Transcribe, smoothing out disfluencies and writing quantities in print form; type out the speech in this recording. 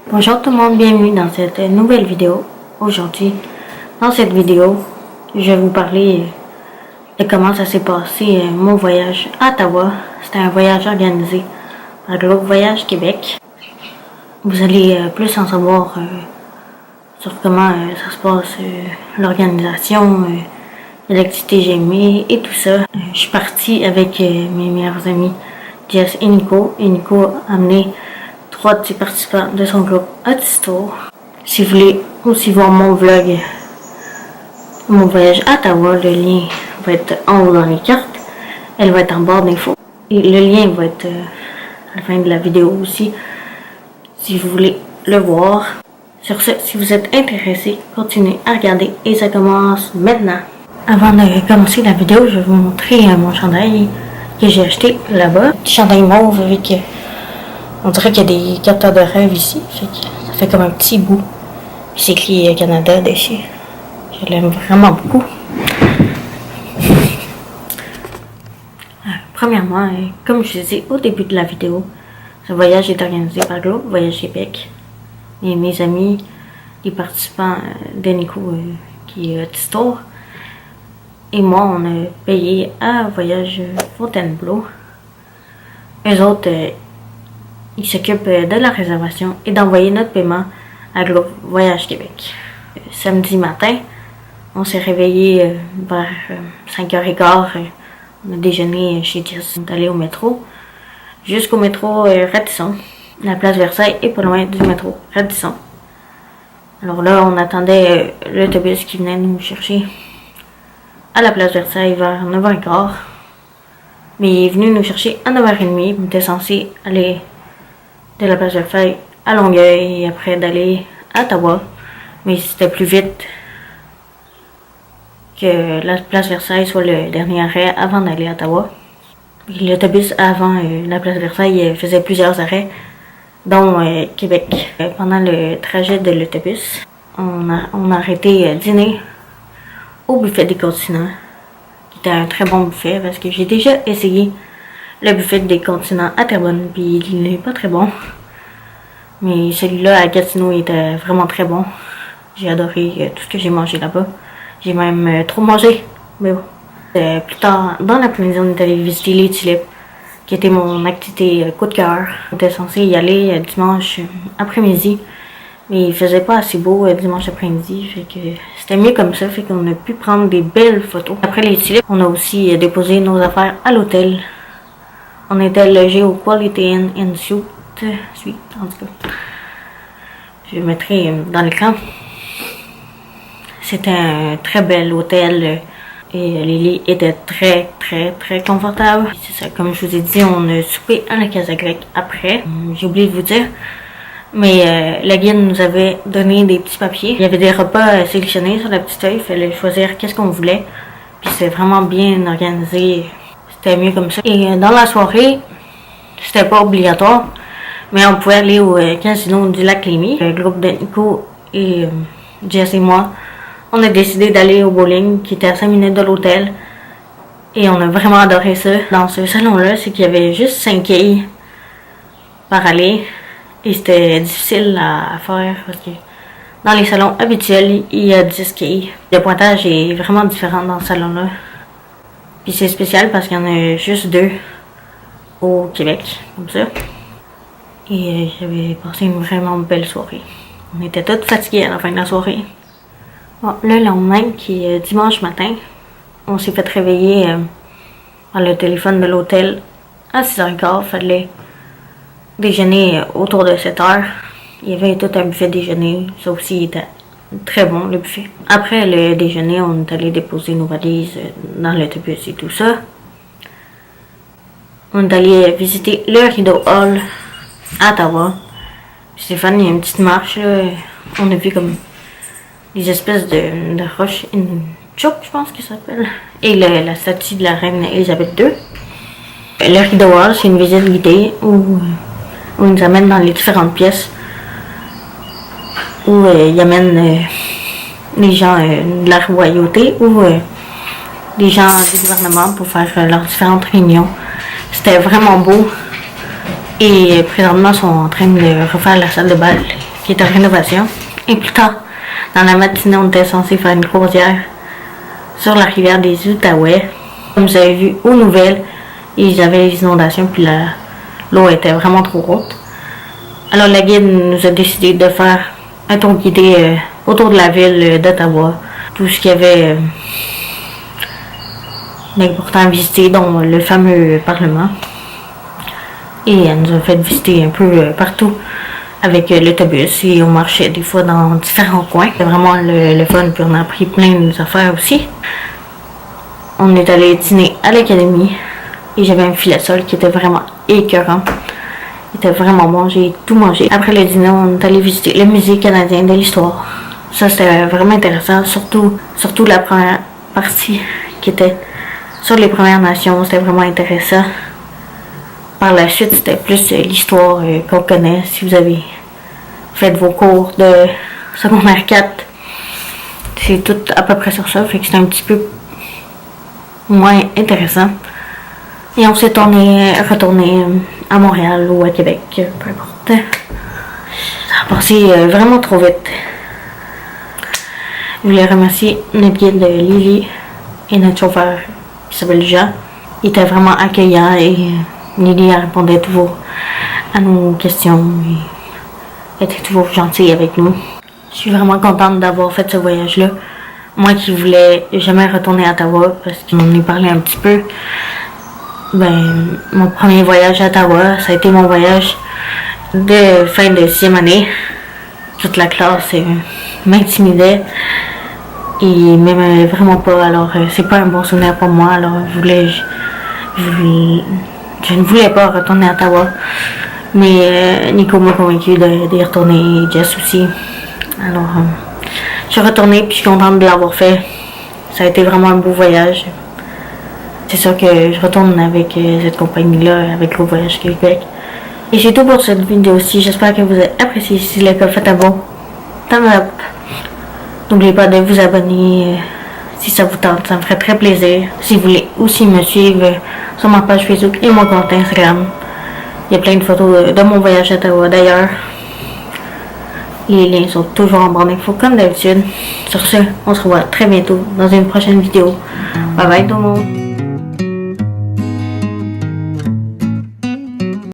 Bonjour tout le monde, bienvenue dans cette nouvelle vidéo. Aujourd'hui, dans cette vidéo, je vais vous parler de comment ça s'est passé mon voyage à Ottawa. C'était un voyage organisé par Globe Voyage Québec. Vous allez plus en savoir sur comment ça se passe, l'organisation, l'activité j'ai aimé et tout ça. Je suis partie avec mes meilleurs amis Jess et Nico. Et Nico a amené 3 petits participants de son groupe Audisto. Si vous voulez aussi voir mon vlog, mon voyage à Ottawa, le lien va être en haut dans les cartes. Elle va être en barre d'infos. Et le lien va être à la fin de la vidéo aussi, si vous voulez le voir. Sur ce, si vous êtes intéressé, continuez à regarder et ça commence maintenant. Avant de commencer la vidéo, je vais vous montrer mon chandail que j'ai acheté là-bas. Petit chandail mauve avec... on dirait qu'il y a des capteurs de rêve ici. Ça fait comme un petit bout. Puis c'est écrit Canada dessus. Je l'aime vraiment beaucoup. Premièrement, comme je disais au début de la vidéo, ce voyage est organisé par Globe Voyage Québec. Et mes amis, les participants de Nico qui est Audisto, et moi, on a payé à Voyage Fontainebleau. Eux autres, ils s'occupent de la réservation et d'envoyer notre paiement à Globe Voyage Québec. Samedi matin, on s'est réveillé vers 5h15. On a déjeuné chez Jess. On est allé au métro, jusqu'au métro Radisson. La place Versailles est pas loin du métro Radisson. Alors là, on attendait l'autobus qui venait nous chercher à la place Versailles vers 9h15. Mais il est venu nous chercher à 9h30. On était censé aller de la place Versailles à Longueuil et après d'aller à Ottawa. Mais c'était plus vite que la place Versailles soit le dernier arrêt avant d'aller à Ottawa. L'autobus avant la place Versailles faisait plusieurs arrêts, dont Québec. Pendant le trajet de l'autobus, on a arrêté dîner au buffet des continents, qui était un très bon buffet parce que j'ai déjà essayé le buffet des continents à Terrebonne, puis il n'est pas très bon. Mais celui-là à Gatineau était vraiment très bon. J'ai adoré tout ce que j'ai mangé là-bas. J'ai même trop mangé. Mais bon. Plus tard, dans l'après-midi, on est allé visiter les tulipes, qui était mon activité coup de cœur. On était censé y aller dimanche après-midi, mais il faisait pas assez beau dimanche après-midi, fait que c'était mieux comme ça, fait qu'on a pu prendre des belles photos. Après les tulipes, on a aussi déposé nos affaires à l'hôtel. On était logé au Quality Inn and Suite, en tout cas. Je mettrai dans l'écran. C'était un très bel hôtel et les lits étaient très confortables. C'est ça, comme je vous ai dit, on a soupé à la Casa Grecque après. J'ai oublié de vous dire, mais la guide nous avait donné des petits papiers. Il y avait des repas sélectionnés sur la petite feuille, il fallait choisir qu'est-ce qu'on voulait. Puis c'est vraiment bien organisé, c'était mieux comme ça. Et dans la soirée, c'était pas obligatoire, mais on pouvait aller au casino du lac Lémy. Le groupe de Nico et Jess et moi, on a décidé d'aller au bowling qui était à 5 minutes de l'hôtel. Et on a vraiment adoré ça. Dans ce salon-là, c'est qu'il y avait juste 5 quilles par aller. Et c'était difficile à faire parce que dans les salons habituels, il y a 10 quilles. Le pointage est vraiment différent dans ce salon-là. Puis c'est spécial parce qu'il y en a juste 2 au Québec, comme ça. Et j'avais passé une vraiment belle soirée. On était toutes fatiguées à la fin de la soirée. Bon, le lendemain, qui est dimanche matin, on s'est fait réveiller par le téléphone de l'hôtel à 6h15. Il fallait déjeuner autour de 7h. Il y avait tout un buffet déjeuner. Ça aussi était très bon, le buffet. Après le déjeuner, on est allé déposer nos valises dans l'autobus et tout ça. On est allé visiter le Rideau Hall à Ottawa. C'est fun, il y a une petite marche là. On a vu comme des espèces de roches, une chouk, je pense que ça s'appelle. Et la statue de la reine Elisabeth II. Le Rideau Hall, c'est une visite guidée où il nous amène dans les différentes pièces. Où il amène les gens de la royauté ou les gens du gouvernement pour faire leurs différentes réunions. C'était vraiment beau. Et présentement, ils sont en train de refaire la salle de bal qui est en rénovation. Et plus tard, dans la matinée, on était censé faire une croisière sur la rivière des Outaouais. Comme vous avez vu aux nouvelles, ils avaient les inondations, puis l'eau était vraiment trop haute. Alors la guide nous a décidé de faire un tour guidé autour de la ville d'Ottawa. Tout ce qu'il y avait d'important à visiter, dont le fameux Parlement. Et elle nous a fait visiter un peu partout avec l'autobus et on marchait des fois dans différents coins. C'était vraiment le fun, puis on a appris plein d'affaires aussi. On est allé dîner à l'académie et j'avais un filet sol qui était vraiment écœurant. Il était vraiment bon, j'ai tout mangé. Après le dîner, on est allé visiter le musée canadien de l'histoire. Ça, c'était vraiment intéressant, surtout la première partie qui était sur les Premières Nations. C'était vraiment intéressant. Par la suite, c'était plus l'histoire qu'on connaît. Si vous avez fait vos cours de secondaire 4, c'est tout à peu près sur ça. Fait que c'était un petit peu moins intéressant. Et on s'est retourné à Montréal ou à Québec, peu importe. Ça a passé vraiment trop vite. Je voulais remercier notre guide Lily et notre chauffeur qui s'appelle Jean. Il était vraiment accueillant et Lily répondait toujours à nos questions et était toujours gentille avec nous. Je suis vraiment contente d'avoir fait ce voyage-là. Moi qui voulais jamais retourner à Ottawa parce qu'on y parlait un petit peu. Mon premier voyage à Ottawa, ça a été mon voyage de fin de 6e année. Toute la classe m'intimidait et m'aimait vraiment pas. Alors c'est pas un bon souvenir pour moi. Alors je ne voulais pas retourner à Ottawa. Mais Nico m'a convaincu d'y retourner et Jess aussi. Alors je suis retournée puis je suis contente de l'avoir fait. Ça a été vraiment un beau voyage. C'est sûr que je retourne avec cette compagnie-là, avec le voyage Québec. Et c'est tout pour cette vidéo-ci. J'espère que vous avez apprécié. Si c'est le cas, faites un bon thumbs up. N'oubliez pas de vous abonner si ça vous tente. Ça me ferait très plaisir. Si vous voulez aussi me suivre sur ma page Facebook et mon compte Instagram. Il y a plein de photos de mon voyage à Ottawa d'ailleurs. Les liens sont toujours en barre d'infos comme d'habitude. Sur ce, on se revoit très bientôt dans une prochaine vidéo. Bye bye tout le monde.